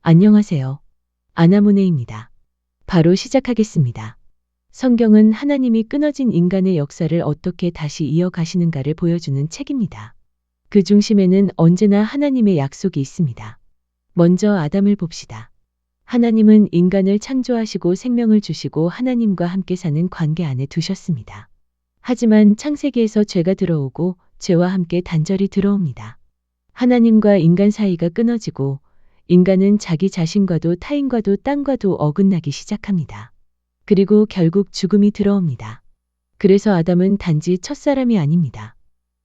안녕하세요. 아나모네입니다. 바로 시작하겠습니다. 성경은 하나님이 끊어진 인간의 역사를 어떻게 다시 이어가시는가를 보여주는 책입니다. 그 중심에는 언제나 하나님의 약속이 있습니다. 먼저 아담을 봅시다. 하나님은 인간을 창조하시고 생명을 주시고 하나님과 함께 사는 관계 안에 두셨습니다. 하지만 창세기에서 죄가 들어오고 죄와 함께 단절이 들어옵니다. 하나님과 인간 사이가 끊어지고 인간은 자기 자신과도 타인과도 땅과도 어긋나기 시작합니다. 그리고 결국 죽음이 들어옵니다. 그래서 아담은 단지 첫사람이 아닙니다.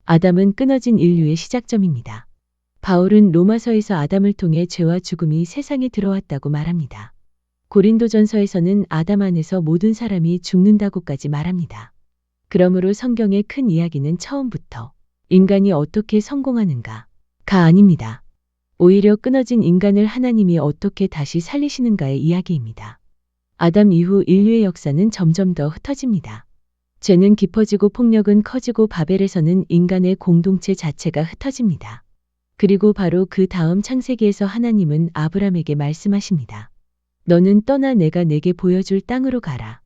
아담은 끊어진 인류의 시작점입니다. 바울은 로마서에서 아담을 통해 죄와 죽음이 세상에 들어왔다고 말합니다. 고린도전서에서는 아담 안에서 모든 사람이 죽는다고까지 말합니다. 그러므로 성경의 큰 이야기는 처음부터 인간이 어떻게 성공하는가가 아닙니다. 오히려 끊어진 인간을 하나님이 어떻게 다시 살리시는가의 이야기입니다. 아담 이후 인류의 역사는 점점 더 흩어집니다. 죄는 깊어지고 폭력은 커지고 바벨에서는 인간의 공동체 자체가 흩어집니다. 그리고 바로 그 다음 창세기에서 하나님은 아브람에게 말씀하십니다. 너는 떠나 내가 내게 보여줄 땅으로 가라.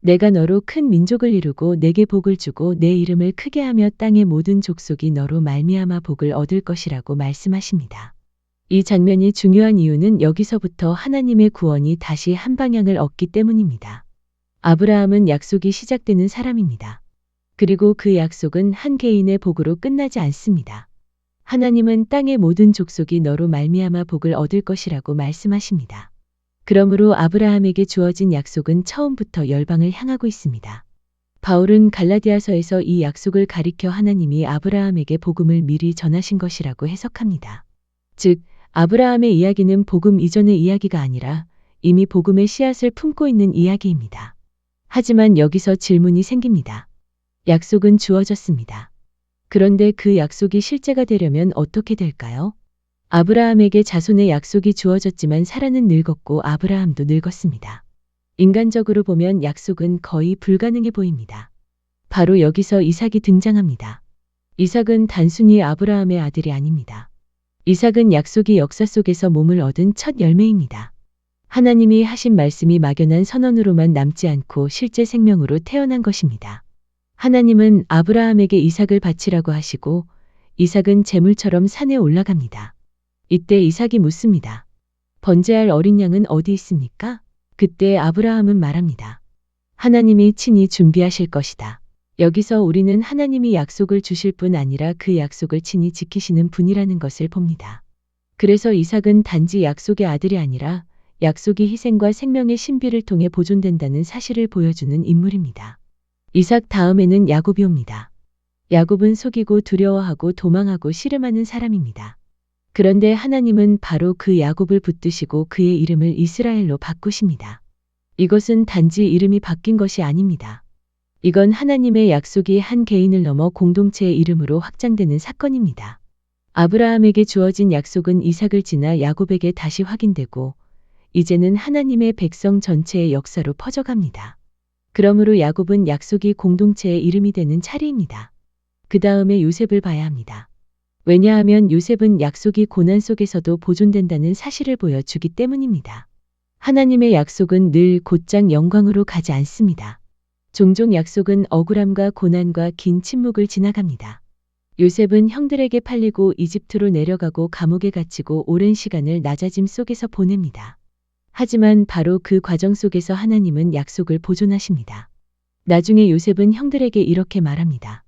내가 너로 큰 민족을 이루고 내게 복을 주고 내 이름을 크게 하며 땅의 모든 족속이 너로 말미암아 복을 얻을 것이라고 말씀하십니다. 이 장면이 중요한 이유는 여기서부터 하나님의 구원이 다시 한 방향을 얻기 때문입니다. 아브라함은 약속이 시작되는 사람입니다. 그리고 그 약속은 한 개인의 복으로 끝나지 않습니다. 하나님은 땅의 모든 족속이 너로 말미암아 복을 얻을 것이라고 말씀하십니다. 그러므로 아브라함에게 주어진 약속은 처음부터 열방을 향하고 있습니다. 바울은 갈라디아서에서 이 약속을 가리켜 하나님이 아브라함에게 복음을 미리 전하신 것이라고 해석합니다. 즉, 아브라함의 이야기는 복음 이전의 이야기가 아니라 이미 복음의 씨앗을 품고 있는 이야기입니다. 하지만 여기서 질문이 생깁니다. 약속은 주어졌습니다. 그런데 그 약속이 실제가 되려면 어떻게 될까요? 아브라함에게 자손의 약속이 주어졌지만 사라는 늙었고 아브라함도 늙었습니다. 인간적으로 보면 약속은 거의 불가능해 보입니다. 바로 여기서 이삭이 등장합니다. 이삭은 단순히 아브라함의 아들이 아닙니다. 이삭은 약속이 역사 속에서 몸을 얻은 첫 열매입니다. 하나님이 하신 말씀이 막연한 선언으로만 남지 않고 실제 생명으로 태어난 것입니다. 하나님은 아브라함에게 이삭을 바치라고 하시고 이삭은 제물처럼 산에 올라갑니다. 이때 이삭이 묻습니다. 번제할 어린 양은 어디 있습니까? 그때 아브라함은 말합니다. 하나님이 친히 준비하실 것이다. 여기서 우리는 하나님이 약속을 주실 뿐 아니라 그 약속을 친히 지키시는 분이라는 것을 봅니다. 그래서 이삭은 단지 약속의 아들이 아니라 약속이 희생과 생명의 신비를 통해 보존된다는 사실을 보여주는 인물입니다. 이삭 다음에는 야곱이 옵니다. 야곱은 속이고 두려워하고 도망하고 씨름하는 사람입니다. 그런데 하나님은 바로 그 야곱을 붙드시고 그의 이름을 이스라엘로 바꾸십니다. 이것은 단지 이름이 바뀐 것이 아닙니다. 이건 하나님의 약속이 한 개인을 넘어 공동체의 이름으로 확장되는 사건입니다. 아브라함에게 주어진 약속은 이삭을 지나 야곱에게 다시 확인되고 이제는 하나님의 백성 전체의 역사로 퍼져갑니다. 그러므로 야곱은 약속이 공동체의 이름이 되는 차례입니다. 그 다음에 요셉을 봐야 합니다. 왜냐하면 요셉은 약속이 고난 속에서도 보존된다는 사실을 보여주기 때문입니다. 하나님의 약속은 늘 곧장 영광으로 가지 않습니다. 종종 약속은 억울함과 고난과 긴 침묵을 지나갑니다. 요셉은 형들에게 팔리고 이집트로 내려가고 감옥에 갇히고 오랜 시간을 낮아짐 속에서 보냅니다. 하지만 바로 그 과정 속에서 하나님은 약속을 보존하십니다. 나중에 요셉은 형들에게 이렇게 말합니다.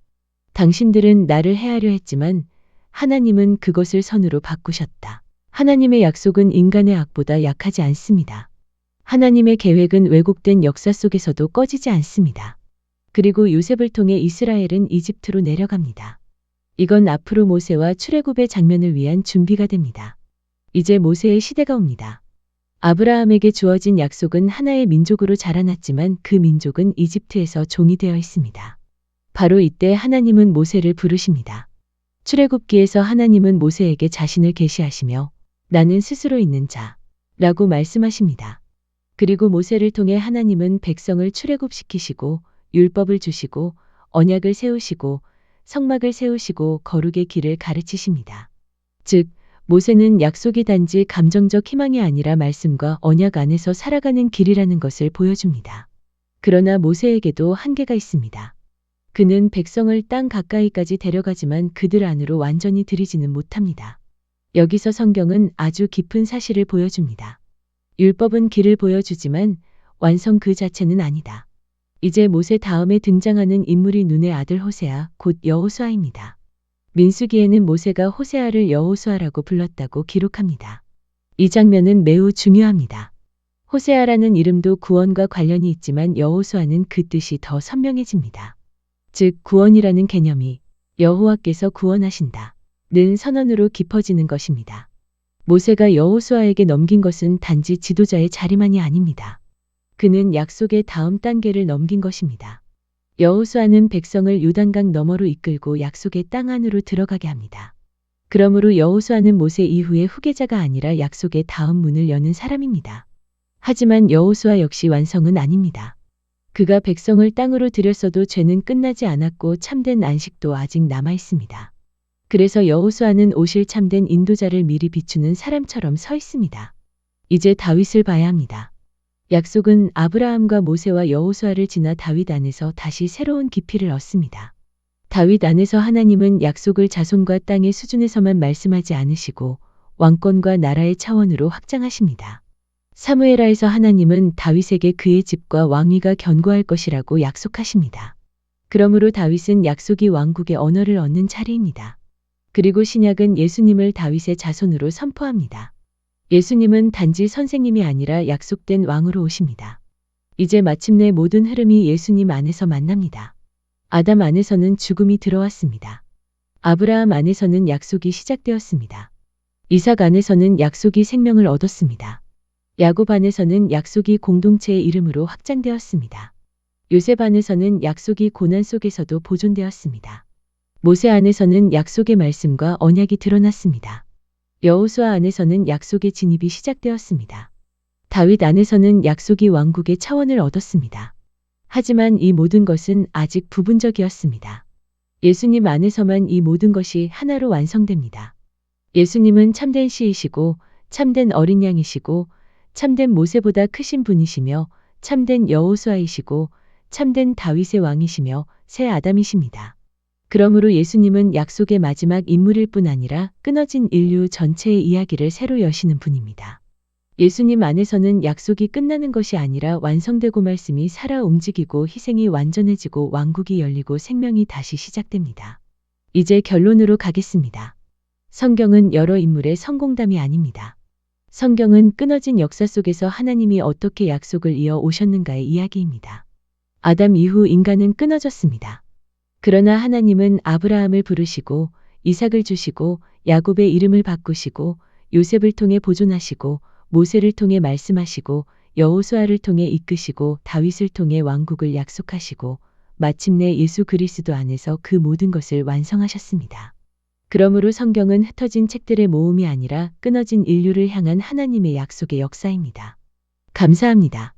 당신들은 나를 해하려 했지만 하나님은 그것을 선으로 바꾸셨다. 하나님의 약속은 인간의 악보다 약하지 않습니다. 하나님의 계획은 왜곡된 역사 속에서도 꺼지지 않습니다. 그리고 요셉을 통해 이스라엘은 이집트로 내려갑니다. 이건 앞으로 모세와 출애굽의 장면을 위한 준비가 됩니다. 이제 모세의 시대가 옵니다. 아브라함에게 주어진 약속은 하나의 민족으로 자라났지만 그 민족은 이집트에서 종이 되어 있습니다. 바로 이때 하나님은 모세를 부르십니다. 출애굽기에서 하나님은 모세에게 자신을 계시하시며 나는 스스로 있는 자라고 말씀하십니다. 그리고 모세를 통해 하나님은 백성을 출애굽시키시고 율법을 주시고 언약을 세우시고 성막을 세우시고 거룩의 길을 가르치십니다. 즉 모세는 약속이 단지 감정적 희망이 아니라 말씀과 언약 안에서 살아가는 길이라는 것을 보여줍니다. 그러나 모세에게도 한계가 있습니다. 그는 백성을 땅 가까이까지 데려가지만 그들 안으로 완전히 들이지는 못합니다. 여기서 성경은 아주 깊은 사실을 보여줍니다. 율법은 길을 보여주지만 완성 그 자체는 아니다. 이제 모세 다음에 등장하는 인물이 눈의 아들 호세아, 곧 여호수아입니다. 민수기에는 모세가 호세아를 여호수아라고 불렀다고 기록합니다. 이 장면은 매우 중요합니다. 호세아라는 이름도 구원과 관련이 있지만 여호수아는 그 뜻이 더 선명해집니다. 즉 구원이라는 개념이 여호와께서 구원하신다 는 선언으로 깊어지는 것입니다. 모세가 여호수아에게 넘긴 것은 단지 지도자의 자리만이 아닙니다. 그는 약속의 다음 단계를 넘긴 것입니다. 여호수아는 백성을 요단강 너머로 이끌고 약속의 땅 안으로 들어가게 합니다. 그러므로 여호수아는 모세 이후의 후계자가 아니라 약속의 다음 문을 여는 사람입니다. 하지만 여호수아 역시 완성은 아닙니다. 그가 백성을 땅으로 들였어도 죄는 끝나지 않았고 참된 안식도 아직 남아 있습니다. 그래서 여호수아는 오실 참된 인도자를 미리 비추는 사람처럼 서 있습니다. 이제 다윗을 봐야 합니다. 약속은 아브라함과 모세와 여호수아를 지나 다윗 안에서 다시 새로운 깊이를 얻습니다. 다윗 안에서 하나님은 약속을 자손과 땅의 수준에서만 말씀하지 않으시고 왕권과 나라의 차원으로 확장하십니다. 사무엘하에서 하나님은 다윗에게 그의 집과 왕위가 견고할 것이라고 약속하십니다. 그러므로 다윗은 약속이 왕국의 언어를 얻는 자리입니다. 그리고 신약은 예수님을 다윗의 자손으로 선포합니다. 예수님은 단지 선생님이 아니라 약속된 왕으로 오십니다. 이제 마침내 모든 흐름이 예수님 안에서 만납니다. 아담 안에서는 죽음이 들어왔습니다. 아브라함 안에서는 약속이 시작되었습니다. 이삭 안에서는 약속이 생명을 얻었습니다. 야곱 안에서는 약속이 공동체의 이름으로 확장되었습니다. 요셉 안에서는 약속이 고난 속에서도 보존되었습니다. 모세 안에서는 약속의 말씀과 언약이 드러났습니다. 여호수아 안에서는 약속의 진입이 시작되었습니다. 다윗 안에서는 약속이 왕국의 차원을 얻었습니다. 하지만 이 모든 것은 아직 부분적이었습니다. 예수님 안에서만 이 모든 것이 하나로 완성됩니다. 예수님은 참된 시이시고 참된 어린 양이시고 참된 모세보다 크신 분이시며 참된 여호수아이시고 참된 다윗의 왕이시며 새 아담이십니다. 그러므로 예수님은 약속의 마지막 인물일 뿐 아니라 끊어진 인류 전체의 이야기를 새로 여시는 분입니다. 예수님 안에서는 약속이 끝나는 것이 아니라 완성되고 말씀이 살아 움직이고 희생이 완전해지고 왕국이 열리고 생명이 다시 시작됩니다. 이제 결론으로 가겠습니다. 성경은 여러 인물의 성공담이 아닙니다. 성경은 끊어진 역사 속에서 하나님이 어떻게 약속을 이어 오셨는가의 이야기입니다. 아담 이후 인간은 끊어졌습니다. 그러나 하나님은 아브라함을 부르시고 이삭을 주시고 야곱의 이름을 바꾸시고 요셉을 통해 보존하시고 모세를 통해 말씀하시고 여호수아를 통해 이끄시고 다윗을 통해 왕국을 약속하시고 마침내 예수 그리스도 안에서 그 모든 것을 완성하셨습니다. 그러므로 성경은 흩어진 책들의 모음이 아니라 끊어진 인류를 향한 하나님의 약속의 역사입니다. 감사합니다.